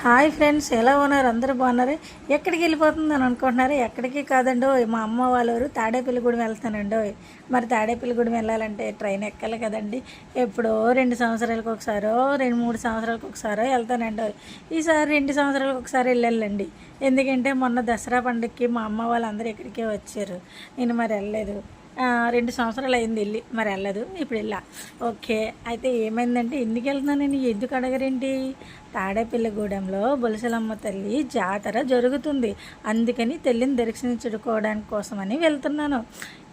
Hi friends, ఎలా ఉన్నారు? అందరూ బాగున్నారు? ఎక్కడికి వెళ్ళిపోతుందని అనుకుంటున్నారు? ఎక్కడికి కాదండో, మా అమ్మ వాళ్ళ ఊరు తాడేపల్లిగూడెం వెళ్తానండో. మరి తాడేపల్లిగూడెం వెళ్ళాలంటే ట్రైన్ ఎక్కాలి కదండి. ఎప్పుడో 2 సంవత్సరాలకు ఒకసారో 2-3 సంవత్సరాలకు ఒకసారో వెళ్తానండో. ఈసారి 2 సంవత్సరాలకు ఒకసారి వెళ్ళాలండి. ఎందుకంటే మొన్న దసరా పండుగకి మా అమ్మ వాళ్ళందరూ ఇక్కడికే వచ్చారు. నేను మరి వెళ్ళలేదు. 2 సంవత్సరాలు అయింది వెళ్ళి, మరి వెళ్ళదు. ఇప్పుడు వెళ్ళా. ఓకే, అయితే ఏమైందంటే ఎందుకు వెళ్తున్నాను నేను, ఎందుకు అడగరేంటి? తాడేపల్లిగూడెంలో బొలసలమ్మ తల్లి జాతర జరుగుతుంది. అందుకని తల్లిని దర్శించుకోవడానికి కోసమని వెళ్తున్నాను.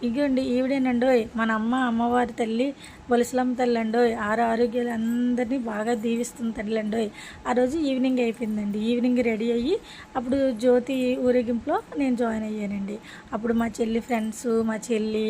ఇగోండి ఈవిడేనండోయ్ మన అమ్మవారి తల్లి బొలసలమ్మ తల్లి అండోయ్. ఆరోగ్యాలు అందరినీ బాగా దీవిస్తుంది తల్లి అండోయ్. ఆ రోజు ఈవినింగ్ అయిపోయిందండి. ఈవినింగ్ రెడీ అయ్యి అప్పుడు జ్యోతి ఊరేగింపులో నేను జాయిన్ అయ్యానండి. అప్పుడు మా చెల్లి ఫ్రెండ్స్, మా చెల్లి,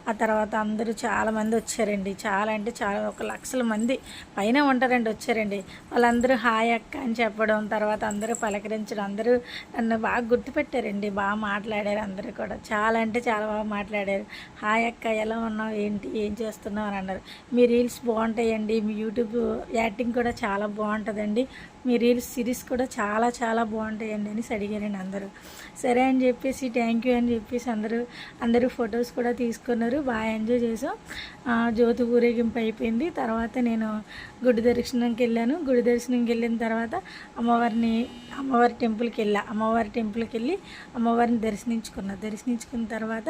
ఆ తర్వాత అందరూ చాలామంది వచ్చారండి. చాలా అంటే చాలా, 1,00,000 మంది పైన ఉంటారండి వచ్చారండి. వాళ్ళందరూ హాయ్ అక్క అని చెప్పడం, తర్వాత అందరూ పలకరించడం, అందరూ నన్ను బాగా గుర్తుపెట్టారండి. బాగా మాట్లాడారు అందరూ కూడా. చాలా అంటే చాలా బాగా మాట్లాడారు. హాయ్ అక్క, ఎలా ఉన్నావు, ఏంటి, ఏం చేస్తున్నావు అని అన్నారు. మీ రీల్స్ బాగుంటాయండి, మీ యూట్యూబ్ యాక్టింగ్ కూడా చాలా బాగుంటుందండి, మీ రీల్స్ సిరీస్ కూడా చాలా చాలా బాగుంటాయండి అని అడిగారండి అందరూ. సరే అని చెప్పేసి థ్యాంక్ యూ అని చెప్పేసి అందరూ ఫొటోస్ కూడా తీసుకున్నారు. బాగా ఎంజాయ్ చేసాం. జ్యోతి ఊరేగింపు అయిపోయింది. తర్వాత నేను గుడి దర్శనంకి వెళ్ళాను. గుడి దర్శనంకి వెళ్ళిన తర్వాత అమ్మవారి టెంపుల్కి వెళ్ళి అమ్మవారిని దర్శించుకున్న తర్వాత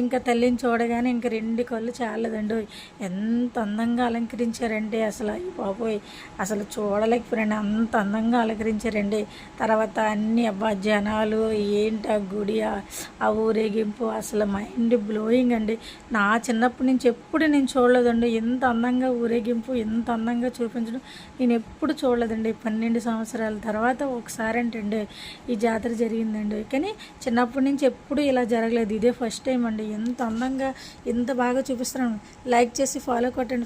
ఇంకా తల్లిని చూడగానే ఇంకా 2 కళ్ళు చాలదండి. ఎంత అందంగా అలంకరించారంటే అసలు బాబోయ్, అసలు చూడలేకపోయారండి, అంత అందంగా అలంకరించారండి. తర్వాత అన్ని జనాలు, ఏంటి ఆ గుడి, ఆ ఊరేగింపు అసలు మైండ్ బ్లోయింగ్ అండి. నా చిన్నప్పటి నుంచి ఎప్పుడు నేను చూడలేదండి ఎంత అందంగా ఊరేగింపు, ఎంత అందంగా చూపించడం నేను ఎప్పుడు చూడలేదండి. 12 సంవత్సరాల తర్వాత ఒకసారి అంటే ఈ జాతర జరిగిందండి. కానీ చిన్నప్పటి నుంచి ఎప్పుడు ఇలా జరగలేదు, ఇదే ఫస్ట్ టైం అండి. ఎంత అందంగా, ఎంత బాగా చూపిస్తున్నాను. లైక్ చేసి ఫాలో కొట్టండి.